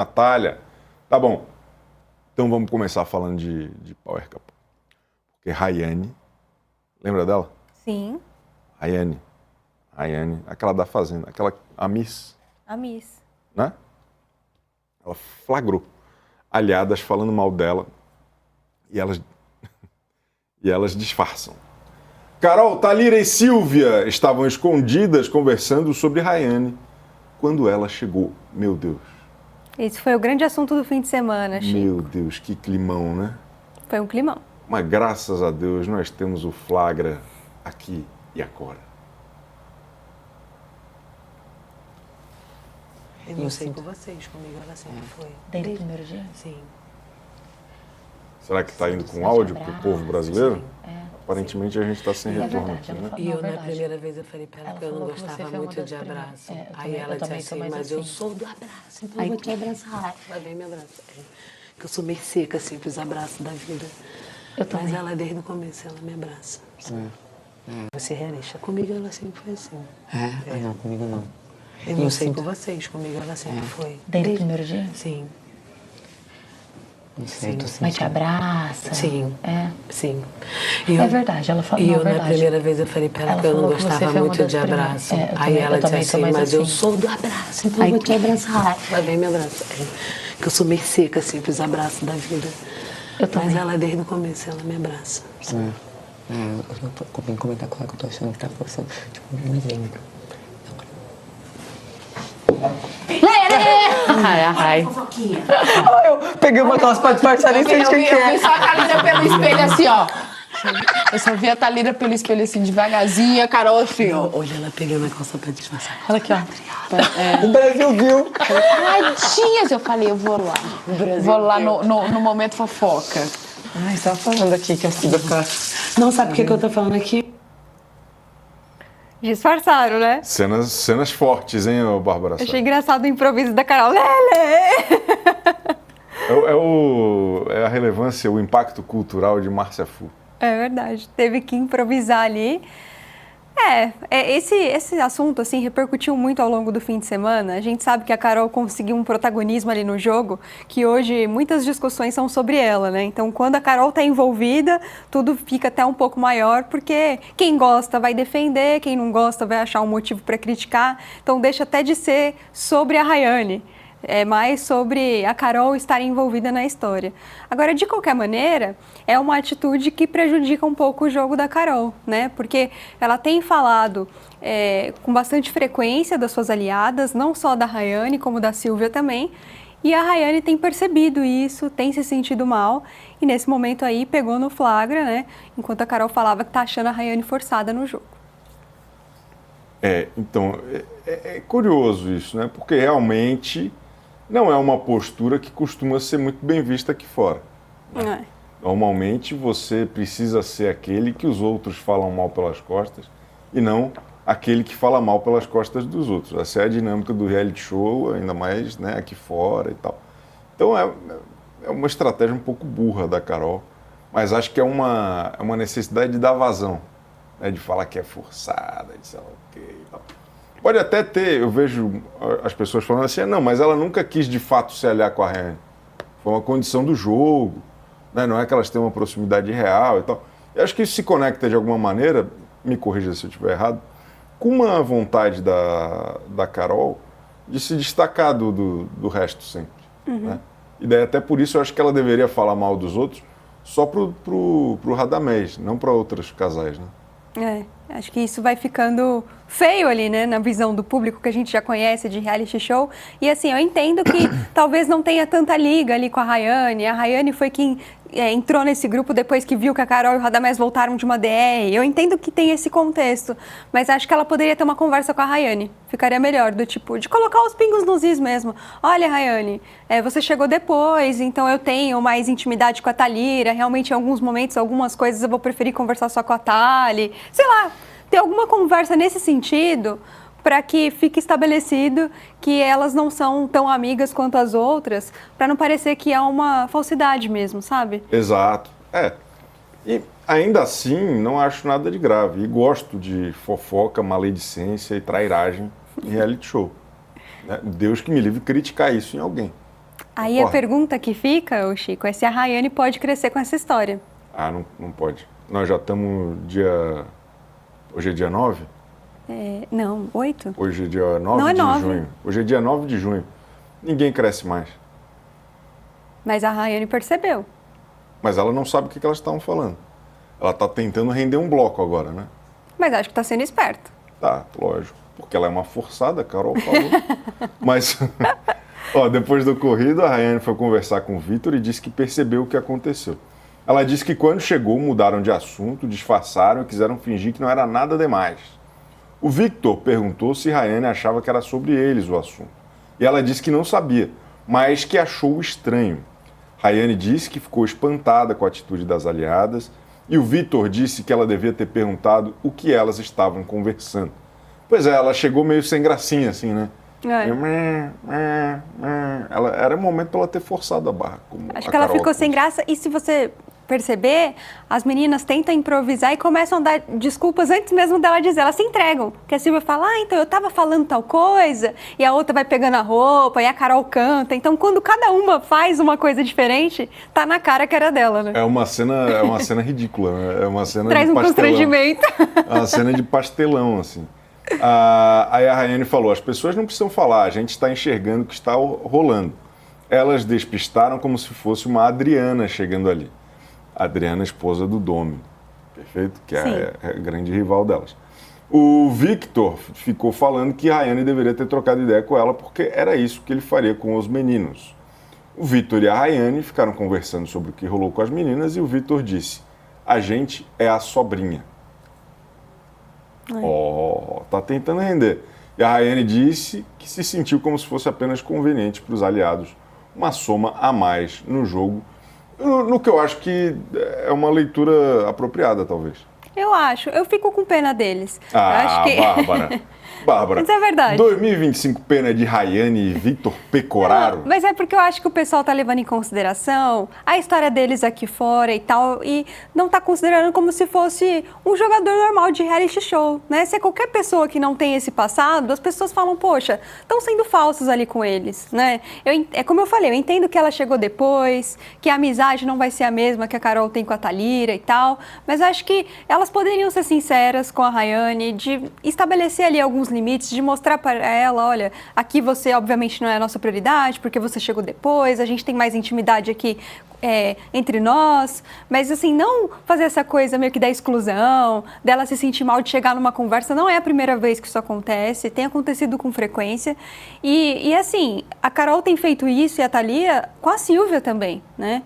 Natália. Tá bom. Então vamos começar falando de Power Couple. Porque Rayane, lembra dela? Sim. Rayane, aquela da Fazenda, a Miss. A Miss. Né? Ela flagrou aliadas falando mal dela e elas disfarçam. Carol, Thalira e Silvia estavam escondidas conversando sobre Rayane quando ela chegou. Meu Deus. Esse foi o grande assunto do fim de semana, Chico. Meu Deus, que climão, né? Foi um climão. Mas graças a Deus nós temos o flagra aqui e agora. Eu não sei com vocês, comigo ela sempre foi. Desde o primeiro dia? Sim. Será que está indo com áudio para o povo brasileiro? Sim. Aparentemente a gente está sem retorno verdade, aqui, né? E eu, na primeira vez, eu falei pra ela que eu não falou que você gostava foi uma muito das de primeiras. abraço. Eu Aí ela disse também sou assim, mais mas eu assim. sou do abraço, então eu vou te abraçar. Vai bem me abraçar. Que eu sou meio seca, assim, pros abraços da vida. Eu também. Mas ela, desde o começo, ela me abraça. Você é realista. Comigo ela sempre foi assim. Não, comigo não. Eu não sei com vocês, comigo ela sempre foi. Desde o primeiro dia? Sim. Não sei, eu tô Mas sentindo. te abraça? Sim. Sim. E É verdade, ela falou. E não, eu, na verdade. primeira vez, eu falei pra ela que eu não falou que você gostava foi uma muito das de primeiras. abraço. Eu Aí também- ela eu disse também sou assim, mais mas eu assim. sou do abraço, então eu vou te abraçar. Vai bem me abraçar. Que eu sou meio seca, assim, pros abraços da vida. Eu também. Mas ela, desde o começo, ela me abraça. Eu não tô bem comentar com ela que eu tô achando que tá forçando. Tipo, um exemplo. Ai. Eu peguei uma calça pra disfarçar, nem sei o que Eu vi é. só a Thalira pelo espelho assim, ó. Eu só vi a Thalira pelo espelho assim, devagarzinho, e a Carol assim, ó. Hoje ela pegou na calça pra disfarçar. Olha aqui, ó. O Brasil viu. Tadinhas, eu falei, eu vou lá. Vou lá no momento fofoca. Ai, só falando aqui que a Cida fica... Não, sabe por que eu tô falando aqui? Disfarçaram, né? Cenas fortes, hein, ô Bárbara? Achei engraçado o improviso da Carol. Lele! É a relevância, o impacto cultural de Márcia Fu. É verdade. Teve que improvisar ali. Esse assunto, assim, repercutiu muito ao longo do fim de semana. A gente sabe que a Carol conseguiu um protagonismo ali no jogo, que hoje muitas discussões são sobre ela, né? Então, quando a Carol está envolvida, tudo fica até um pouco maior, porque quem gosta vai defender, quem não gosta vai achar um motivo para criticar. Então, deixa até de ser sobre a Rayane. É mais sobre a Carol estar envolvida na história. Agora, de qualquer maneira, é uma atitude que prejudica um pouco o jogo da Carol, né? Porque ela tem falado com bastante frequência das suas aliadas, não só da Rayane, como da Silvia também. E a Rayane tem percebido isso, tem se sentido mal. E nesse momento aí, pegou no flagra, né? Enquanto a Carol falava que tá achando a Rayane forçada no jogo. Então, é curioso isso, né? Porque realmente não é uma postura que costuma ser muito bem vista aqui fora. Né? Normalmente você precisa ser aquele que os outros falam mal pelas costas e não aquele que fala mal pelas costas dos outros. Essa é a dinâmica do reality show, ainda mais, né, aqui fora e tal. Então é uma estratégia um pouco burra da Carol, mas acho que é uma necessidade de dar vazão, né, de falar que é forçada, de sei lá o quê e tal. Pode até ter, eu vejo as pessoas falando assim, não, mas ela nunca quis de fato se aliar com a Rayane. Foi uma condição do jogo, né? Não é que elas têm uma proximidade real e tal. Eu acho que isso se conecta de alguma maneira, me corrija se eu estiver errado, com uma vontade da Carol de se destacar do resto sempre. Né? E daí até por isso eu acho que ela deveria falar mal dos outros só pro Radamés, não para outros casais, né? Acho que isso vai ficando feio ali, né, na visão do público que a gente já conhece de reality show. E assim, eu entendo que talvez não tenha tanta liga ali com a Rayane. A Rayane foi quem entrou nesse grupo depois que viu que a Carol e o Radamés voltaram de uma DR. Eu entendo que tem esse contexto, mas acho que ela poderia ter uma conversa com a Rayane. Ficaria melhor, do tipo, de colocar os pingos nos is mesmo. Olha, Rayane, você chegou depois, então eu tenho mais intimidade com a Thalira. Realmente, em alguns momentos, algumas coisas eu vou preferir conversar só com a Thali. Sei lá, ter alguma conversa nesse sentido para que fique estabelecido que elas não são tão amigas quanto as outras, para não parecer que é uma falsidade mesmo, sabe? Exato. E ainda assim, não acho nada de grave. E gosto de fofoca, maledicência e trairagem em reality show. Né? Deus que me livre criticar isso em alguém. Aí Concorda? a pergunta que fica, ô Chico, é se a Rayane pode crescer com essa história. Ah, não pode. Nós já estamos dia... Hoje é dia 9? Não, 8? Hoje é dia 9 Não é de 9. junho. Hoje é dia 9 de junho. Ninguém cresce mais. Mas a Rayane percebeu. Mas ela não sabe o que elas estavam falando. Ela está tentando render um bloco agora, né? Mas acho que tá sendo esperto. Tá, lógico. Porque ela é uma forçada, a Carol falou. Mas, ó, depois do ocorrido, a Rayane foi conversar com o Vitor e disse que percebeu o que aconteceu. Ela disse que quando chegou, mudaram de assunto, disfarçaram e quiseram fingir que não era nada demais. O Victor perguntou se Rayane achava que era sobre eles o assunto. E ela disse que não sabia, mas que achou estranho. Rayane disse que ficou espantada com a atitude das aliadas e o Vitor disse que ela devia ter perguntado o que elas estavam conversando. Pois é, ela chegou meio sem gracinha, assim, né? Era o momento para ela ter forçado a barra. Acho que ela ficou sem graça e se você perceber, as meninas tentam improvisar e começam a dar desculpas antes mesmo dela dizer, elas se entregam. Porque a Silvia fala, então eu tava falando tal coisa, e a outra vai pegando a roupa, e a Carol canta. Então, quando cada uma faz uma coisa diferente, tá na cara que era dela, né? É uma cena ridícula, né? É uma cena Traz de um pastelão. constrangimento. É uma cena de pastelão, assim. Aí a Rayane falou, as pessoas não precisam falar, a gente está enxergando o que está rolando. Elas despistaram como se fosse uma Adriana chegando ali. A Adriana, esposa do Domi, perfeito? Que é a grande rival delas. O Victor ficou falando que Rayane deveria ter trocado ideia com ela porque era isso que ele faria com os meninos. O Victor e a Rayane ficaram conversando sobre o que rolou com as meninas e o Victor disse, a gente é a sobrinha. Tá tentando render. E a Rayane disse que se sentiu como se fosse apenas conveniente para os aliados, uma soma a mais no jogo, no que eu acho que é uma leitura apropriada, talvez. Eu fico com pena deles. Eu acho que... Bárbara, Mas é verdade. 2025 pena de Rayane e Victor Pecoraro. Mas é porque eu acho que o pessoal tá levando em consideração a história deles aqui fora e tal, e não tá considerando como se fosse um jogador normal de reality show, né? Se é qualquer pessoa que não tem esse passado, as pessoas falam, poxa, estão sendo falsos ali com eles, né? É como eu falei, eu entendo que ela chegou depois, que a amizade não vai ser a mesma que a Carol tem com a Thalira e tal, mas acho que elas poderiam ser sinceras com a Rayane, de estabelecer ali alguns limites, de mostrar para ela, olha, aqui você obviamente não é a nossa prioridade, porque você chegou depois, a gente tem mais intimidade aqui entre nós, mas assim, não fazer essa coisa meio que da exclusão, dela se sentir mal de chegar numa conversa, não é a primeira vez que isso acontece, tem acontecido com frequência, e assim, a Carol tem feito isso e a Thalia com a Silvia também, né?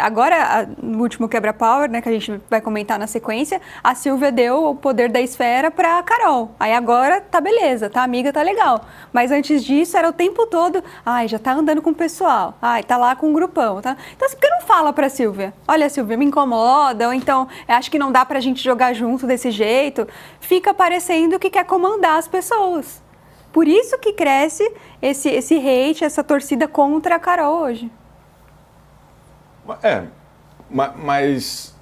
Agora, no último Quebra-Power, né, que a gente vai comentar na sequência, a Silvia deu o poder da esfera pra Carol, aí agora tá beleza, tá amiga, tá legal, mas antes disso era o tempo todo, já tá andando com o pessoal, tá lá com o grupão, tá? Então, assim, por que não fala pra Silvia? Olha, Silvia, me incomoda, ou então, acho que não dá pra gente jogar junto desse jeito. Fica parecendo que quer comandar as pessoas. Por isso que cresce esse hate, essa torcida contra a Carol hoje. Mas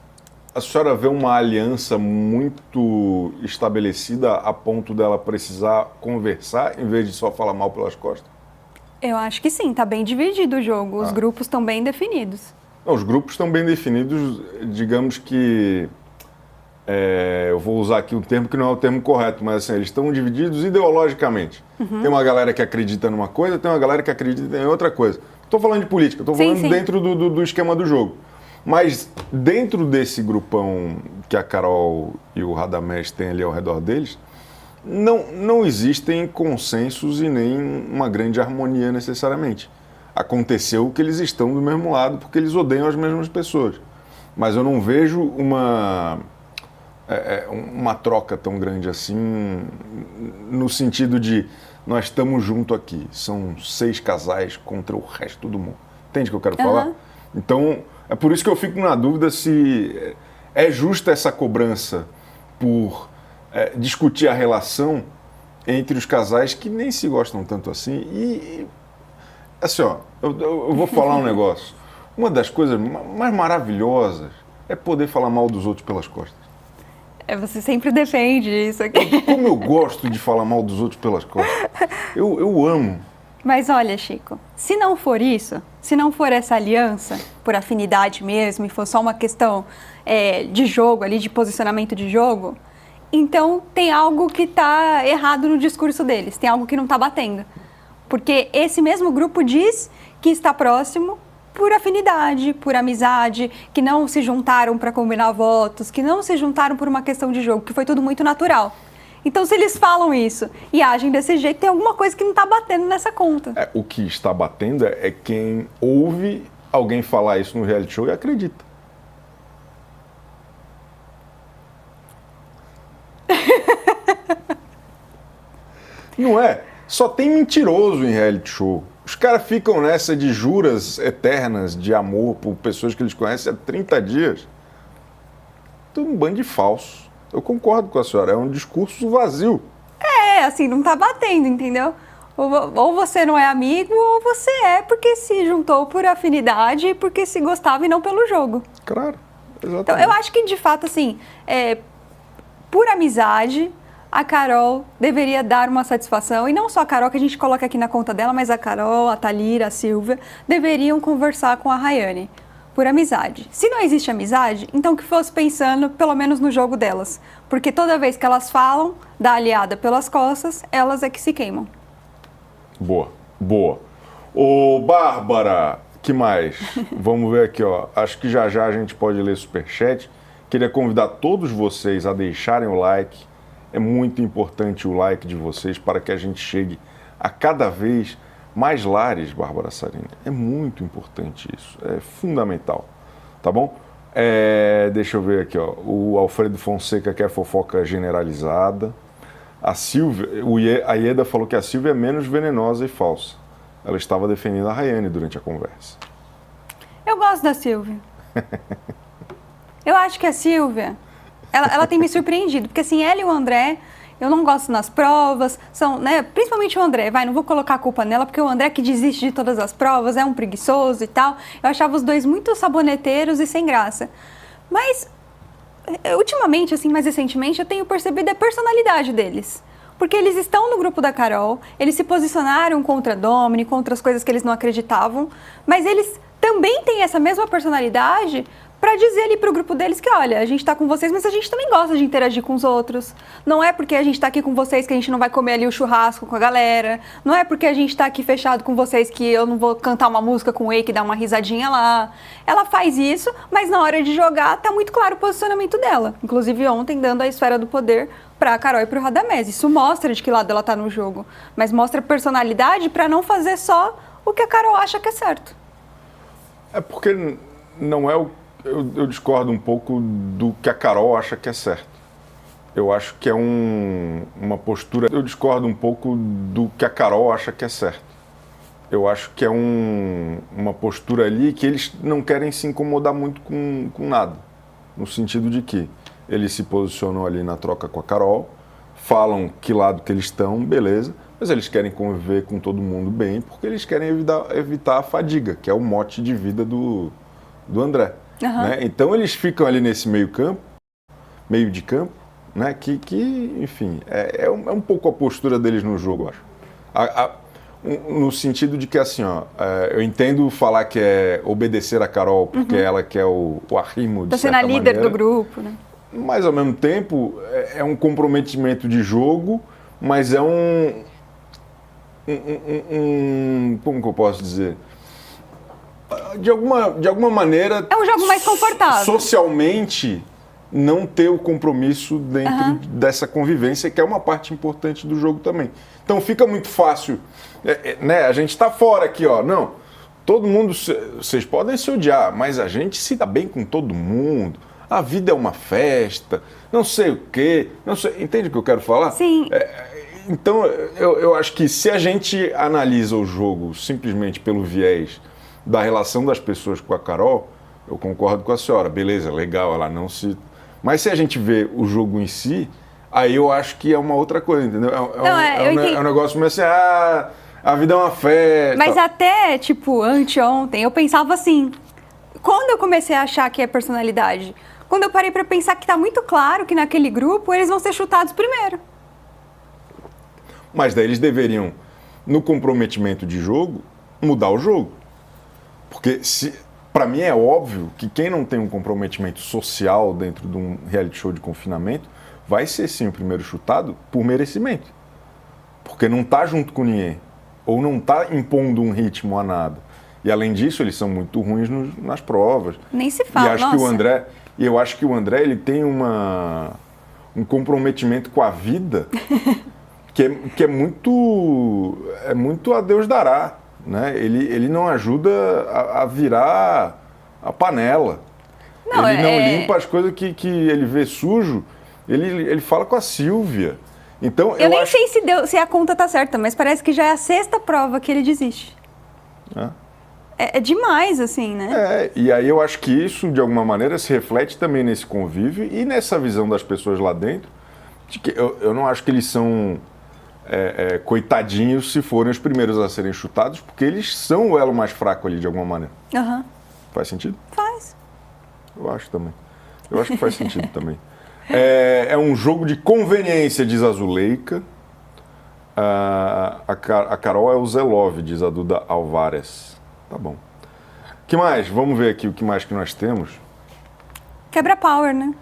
a senhora vê uma aliança muito estabelecida a ponto dela precisar conversar, em vez de só falar mal pelas costas? Eu acho que sim, está bem dividido o jogo, os grupos estão bem definidos. Não, os grupos estão bem definidos, digamos que, eu vou usar aqui um termo que não é o termo correto, mas assim, eles estão divididos ideologicamente. Tem uma galera que acredita numa coisa, tem uma galera que acredita em outra coisa. Estou falando de política, estou falando dentro do esquema do jogo. Mas dentro desse grupão que a Carol e o Radamés têm ali ao redor deles, não existem consensos e nem uma grande harmonia necessariamente. Aconteceu que eles estão do mesmo lado porque eles odeiam as mesmas pessoas. Mas eu não vejo uma troca tão grande assim, no sentido de nós estamos juntos aqui, são 6 casais contra o resto do mundo. Entende o que eu quero falar? Então, é por isso que eu fico na dúvida se é justa essa cobrança por discutir a relação entre os casais que nem se gostam tanto assim. E assim, eu vou falar um negócio. Uma das coisas mais maravilhosas é poder falar mal dos outros pelas costas. Você sempre defende isso aqui. Como eu gosto de falar mal dos outros pelas costas. Eu amo. Mas olha, Chico, se não for isso, se não for essa aliança, por afinidade mesmo, e for só uma questão de jogo ali, de posicionamento de jogo, então tem algo que está errado no discurso deles, tem algo que não está batendo. Porque esse mesmo grupo diz que está próximo por afinidade, por amizade, que não se juntaram para combinar votos, que não se juntaram por uma questão de jogo, que foi tudo muito natural. Então, se eles falam isso e agem desse jeito, tem alguma coisa que não está batendo nessa conta. O que está batendo é quem ouve alguém falar isso no reality show e acredita. Não é? Só tem mentiroso em reality show. Os caras ficam nessa de juras eternas de amor por pessoas que eles conhecem há 30 dias. Tudo um bando de falsos. Eu concordo com a senhora, é um discurso vazio. Assim, não tá batendo, entendeu? Ou você não é amigo, ou você é porque se juntou por afinidade, porque se gostava e não pelo jogo. Claro, exatamente. Então, eu acho que, de fato, assim, por amizade, a Carol deveria dar uma satisfação, e não só a Carol, que a gente coloca aqui na conta dela, mas a Carol, a Thalira, a Silvia, deveriam conversar com a Rayane, por amizade. Se não existe amizade, então que fosse pensando, pelo menos, no jogo delas. Porque toda vez que elas falam da aliada pelas costas, elas é que se queimam. Boa, boa. Ô, Bárbara, que mais? Vamos ver aqui, ó. Acho que já já a gente pode ler superchat. Queria convidar todos vocês a deixarem o like. É muito importante o like de vocês para que a gente chegue a cada vez mais lares, Bárbara Sarini. É muito importante isso, é fundamental, tá bom? Deixa eu ver aqui, ó. O Alfredo Fonseca quer fofoca generalizada. A Silvia, a Ieda falou que a Silvia é menos venenosa e falsa. Ela estava defendendo a Rayane durante a conversa. Eu gosto da Silvia. Eu acho que a Silvia, ela tem me surpreendido, porque assim, ela e o André, eu não gosto nas provas, são, né, principalmente o André, não vou colocar a culpa nela, porque o André que desiste de todas as provas, é um preguiçoso e tal. Eu achava os dois muito saboneteiros e sem graça. Mas, ultimamente, assim, mais recentemente, eu tenho percebido a personalidade deles. Porque eles estão no grupo da Carol, eles se posicionaram contra a Domini, contra as coisas que eles não acreditavam, mas eles também têm essa mesma personalidade para dizer ali pro grupo deles que, olha, a gente tá com vocês, mas a gente também gosta de interagir com os outros. Não é porque a gente tá aqui com vocês que a gente não vai comer ali o churrasco com a galera. Não é porque a gente tá aqui fechado com vocês que eu não vou cantar uma música com o Eike e dar uma risadinha lá. Ela faz isso, mas na hora de jogar tá muito claro o posicionamento dela. Inclusive ontem dando a esfera do poder pra Carol e pro Radamés. Isso mostra de que lado ela tá no jogo. Mas mostra personalidade pra não fazer só o que a Carol acha que é certo. É porque não é o... Eu discordo um pouco do que a Carol acha que é certo. Eu acho que é uma postura... Eu discordo um pouco do que a Carol acha que é certo. Eu acho que é uma postura ali que eles não querem se incomodar muito com nada. No sentido de que eles se posicionam ali na troca com a Carol, falam que lado que eles estão, beleza, mas eles querem conviver com todo mundo bem porque eles querem evitar a fadiga, que é o mote de vida do André. Uhum. Né? Então eles ficam ali nesse meio de campo, né? que enfim, é um pouco a postura deles no jogo, eu acho. No sentido de que, assim, ó, eu entendo falar que é obedecer a Carol, porque ela quer o arrimo, de certa maneira. Tá sendo a líder do grupo, né? Mas, ao mesmo tempo, é um comprometimento de jogo, mas é como que eu posso dizer? De alguma maneira... É um jogo mais confortável. Socialmente, não ter o compromisso dentro dessa convivência, que é uma parte importante do jogo também. Então fica muito fácil, né? A gente está fora aqui, ó. Não, todo mundo, vocês podem se odiar, mas a gente se dá bem com todo mundo. A vida é uma festa, não sei o quê, não sei, entende o que eu quero falar? Sim. Então eu acho que se a gente analisa o jogo simplesmente pelo viés da relação das pessoas com a Carol, eu concordo com a senhora, beleza, legal, ela não se... Mas se a gente vê o jogo em si, aí eu acho que é uma outra coisa, entendeu? É um negócio meio assim, a vida é uma festa. Mas até, tipo, anteontem, eu pensava assim, quando eu comecei a achar que é personalidade? Quando eu parei pra pensar que tá muito claro que naquele grupo eles vão ser chutados primeiro. Mas daí eles deveriam, no comprometimento de jogo, mudar o jogo. Porque para mim é óbvio que quem não tem um comprometimento social dentro de um reality show de confinamento vai ser sim o primeiro chutado por merecimento. Porque não está junto com ninguém. Ou não está impondo um ritmo a nada. E além disso, eles são muito ruins nas provas. Nem se fala, eu acho que o André ele tem um comprometimento com a vida que é muito a Deus dará. Né? Ele não ajuda a virar a panela. Não, ele não limpa as coisas que ele vê sujo. Ele fala com a Sílvia. Então, eu nem sei se a conta tá certa, mas parece que já é a 6ª prova que ele desiste. É demais, assim, né? E aí eu acho que isso, de alguma maneira, se reflete também nesse convívio e nessa visão das pessoas lá dentro, de que eu não acho que eles são coitadinhos se forem os primeiros a serem chutados, porque eles são o elo mais fraco ali, de alguma maneira. Faz sentido? Faz. Eu acho também. Eu acho que faz sentido também. É um jogo de conveniência, diz a Zuleika. A Carol é o Zelov, diz a Duda Alvarez. Tá bom. O que mais? Vamos ver aqui o que mais que nós temos. Quebra power, né?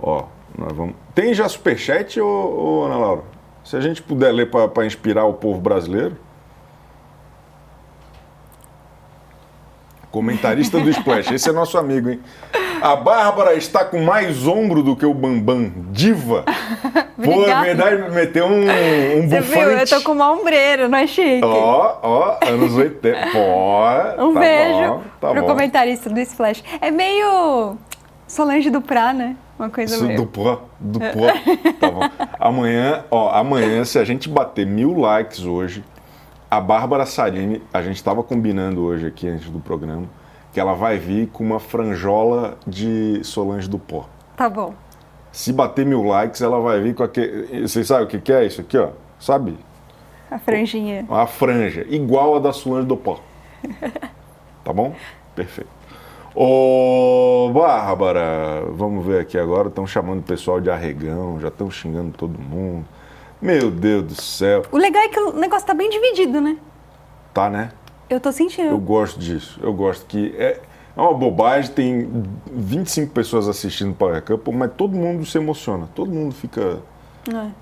Nós vamos... Tem já superchat, ô Ana Laura? Se a gente puder ler para inspirar o povo brasileiro. Comentarista do Splash, esse é nosso amigo, hein? A Bárbara está com mais ombro do que o Bambam. Diva! Pô, é verdade, meteu um Você bufante. viu? Eu tô com uma ombreira, não é chique? Anos 80. Um beijo bom, pro comentarista do Splash. É meio Solange Duprá, né? Uma coisa meio... Duprá. Tá bom. Amanhã, se a gente bater 1000 likes hoje, a Bárbara Sarini, a gente estava combinando hoje aqui antes do programa, que ela vai vir com uma franjola de Solange do Pó. Tá bom. Se bater 1000 likes, ela vai vir com aquele... Vocês sabem o que é isso aqui, ó? Sabe? A franjinha. Uma franja, igual a da Solange do Pó. Tá bom? Perfeito. Ô, Bárbara, vamos ver aqui agora. Estão chamando o pessoal de arregão, já estão xingando todo mundo. Meu Deus do céu. O legal é que o negócio tá bem dividido, né? Tá, né? Eu tô sentindo. Eu gosto disso. Eu gosto que... É uma bobagem, tem 25 pessoas assistindo o Power Couple, mas todo mundo se emociona. Todo mundo fica...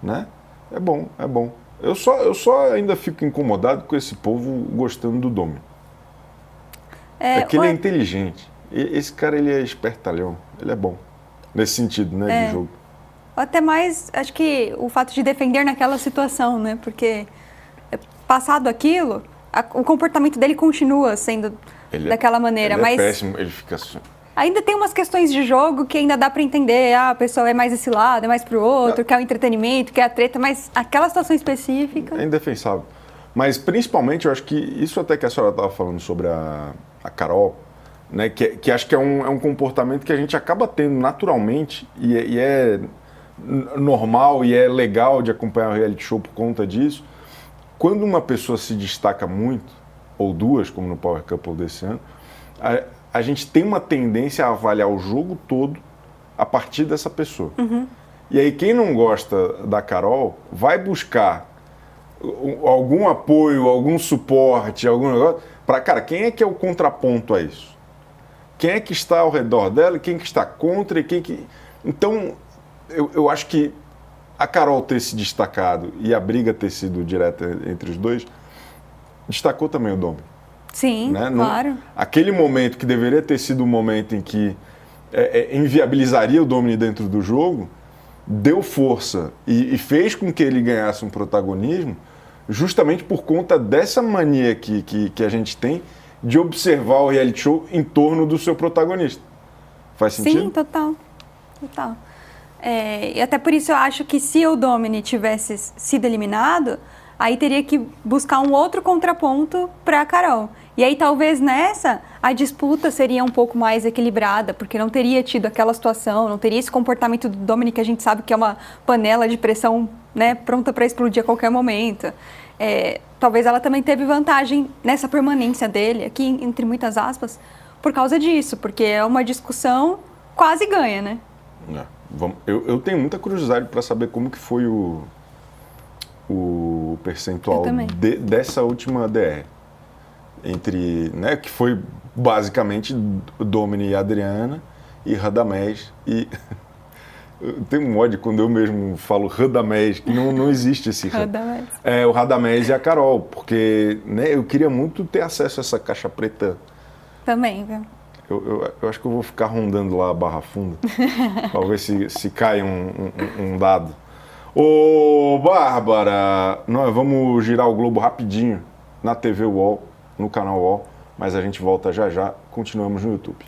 Né? É bom, é bom. Eu só ainda fico incomodado com esse povo gostando do Domi. É que ele é inteligente. Esse cara, ele é espertalhão. Ele é bom. Nesse sentido, né? De jogo. Até mais, acho que o fato de defender naquela situação, né? Porque passado aquilo, o comportamento dele continua sendo daquela maneira. Ele é péssimo, ele fica assim. Ainda tem umas questões de jogo que ainda dá pra entender. A pessoa é mais esse lado, é mais pro outro, quer o entretenimento, quer a treta, mas aquela situação específica... É indefensável. Mas, principalmente, eu acho que isso até que a senhora estava falando sobre a Carol, né? Que acho que é um comportamento que a gente acaba tendo naturalmente e é normal e é legal de acompanhar o reality show por conta disso. Quando uma pessoa se destaca muito, ou duas, como no Power Couple desse ano, a gente tem uma tendência a avaliar o jogo todo a partir dessa pessoa. E aí quem não gosta da Carol vai buscar algum apoio, algum suporte, algum negócio, para, cara, quem é que é o contraponto a isso? Quem é que está ao redor dela, quem que está contra e quem que... Então, eu acho que a Carol ter se destacado e a briga ter sido direta entre os dois, destacou também o Domi. Sim, né? Claro. Aquele momento que deveria ter sido um momento em que inviabilizaria o Domi dentro do jogo, deu força e fez com que ele ganhasse um protagonismo justamente por conta dessa mania que a gente tem de observar o reality show em torno do seu protagonista. Faz sentido? Sim, total. E até por isso eu acho que se o Domini tivesse sido eliminado, aí teria que buscar um outro contraponto para a Carol. E aí talvez nessa a disputa seria um pouco mais equilibrada, porque não teria tido aquela situação, não teria esse comportamento do Domini que a gente sabe que é uma panela de pressão, né, pronta para explodir a qualquer momento. Talvez ela também teve vantagem nessa permanência dele, aqui entre muitas aspas, por causa disso, porque é uma discussão quase ganha, né? Eu tenho muita curiosidade para saber como que foi o percentual dessa última DR. entre, né, que foi basicamente Domini e Adriana e Radamés e tem um ódio quando eu mesmo falo Radamés, que não existe esse Radamés. É o Radamés e a Carol, porque, né, eu queria muito ter acesso a essa caixa preta. Também, viu? Eu acho que eu vou ficar rondando lá a Barra Funda para ver se cai um dado. Ô, Bárbara, nós vamos girar o globo rapidinho na TV UOL, no canal UOL, mas a gente volta já já, continuamos no YouTube.